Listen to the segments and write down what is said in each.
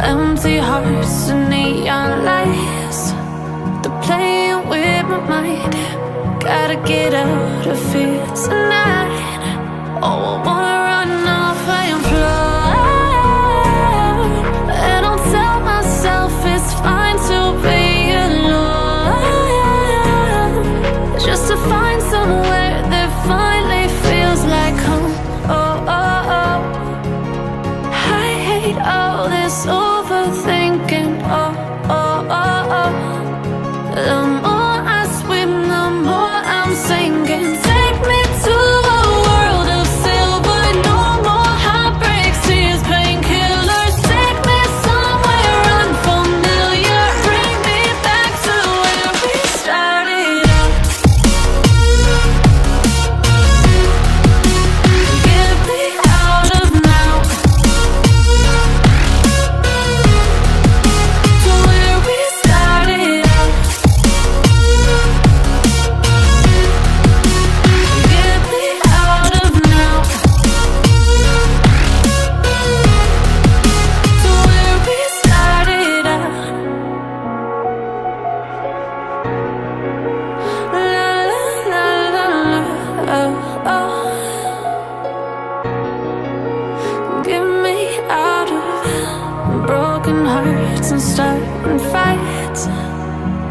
Empty hearts and neon lights, they're playing with my mind. Gotta get out of here tonight. Oh, I wanna run off and fly, and I'll tell myself it's fine to be alone, just to find somewhere that finally feels like home. Oh, oh, oh. I hate all this overthinking. Oh, oh, oh, oh. The more I swim, the more I'm sinking. Take me to a world of silver. No more heartbreaks, tears, painkillers. Take me somewhere unfamiliar. Bring me back to where we started out. Get me out of now, to where we started out. Get me out of now, to where we started out. La la la la la, oh, oh. Get me out of broken hearts and starting fights,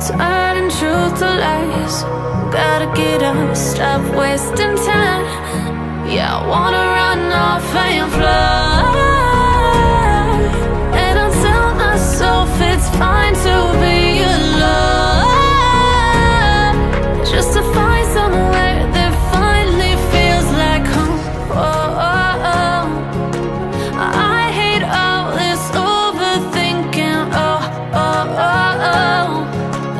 turning truth to lies. Gotta get up, stop wasting time. Yeah, I wanna run off and fly, and I'll tell myself it's fine to be alone, just to find somewhere that finally feels like home. Oh, oh, oh. I hate all this overthinking. Oh, oh, oh, oh.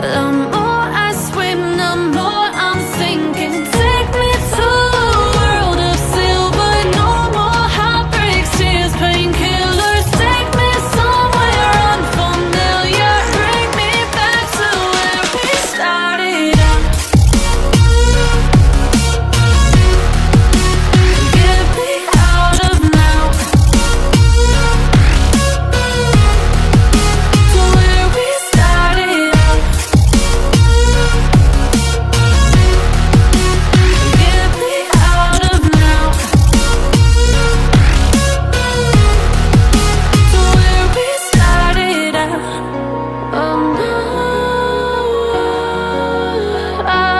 The more I swim, the more I'm sinking. Take me to a world of silver. No more heartbreaks, tears, painkillers. Take me somewhere unfamiliar. Bring me back to where we started out. Get me out of now, to where we started out. Get me out of now, to where we started out. Oh no, oh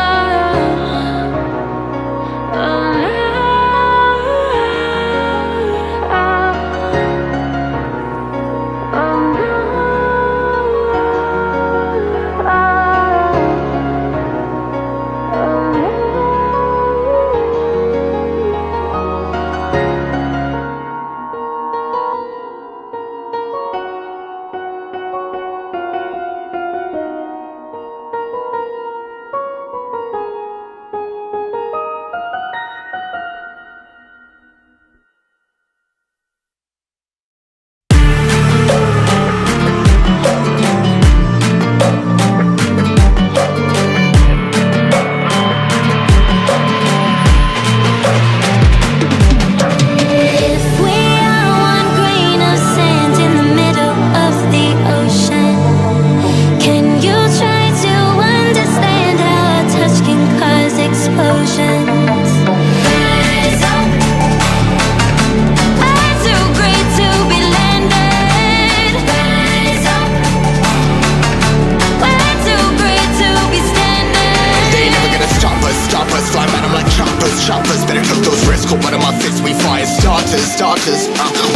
If we are one grain of sand in the middle of the ocean, can you try to understand how a touch can cause explosions? Rise up, I'm too great to be landed. Rise up, we're too great to be standing. They never gonna stop us, fly at 'em like choppers. Better cook those risks, cold butter my fists, we fire starters.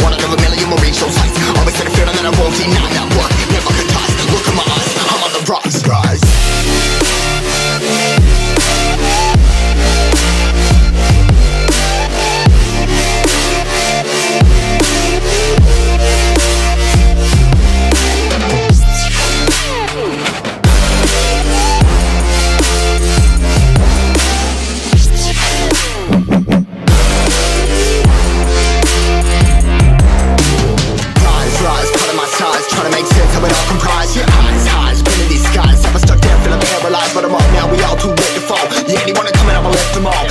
One out of a million will reach those heights. Always had a feeling that I won't deny that work. Never could toss, look in my eyes, I'm on the rocks. Rise. Rise, cutting my size, trying to make sense of it all comprised. Yeah, highs, been in these skies. Never stuck there, feeling paralyzed, but I'm up now, we all too late to fall. Yeah, anyone coming, I'ma lift them all.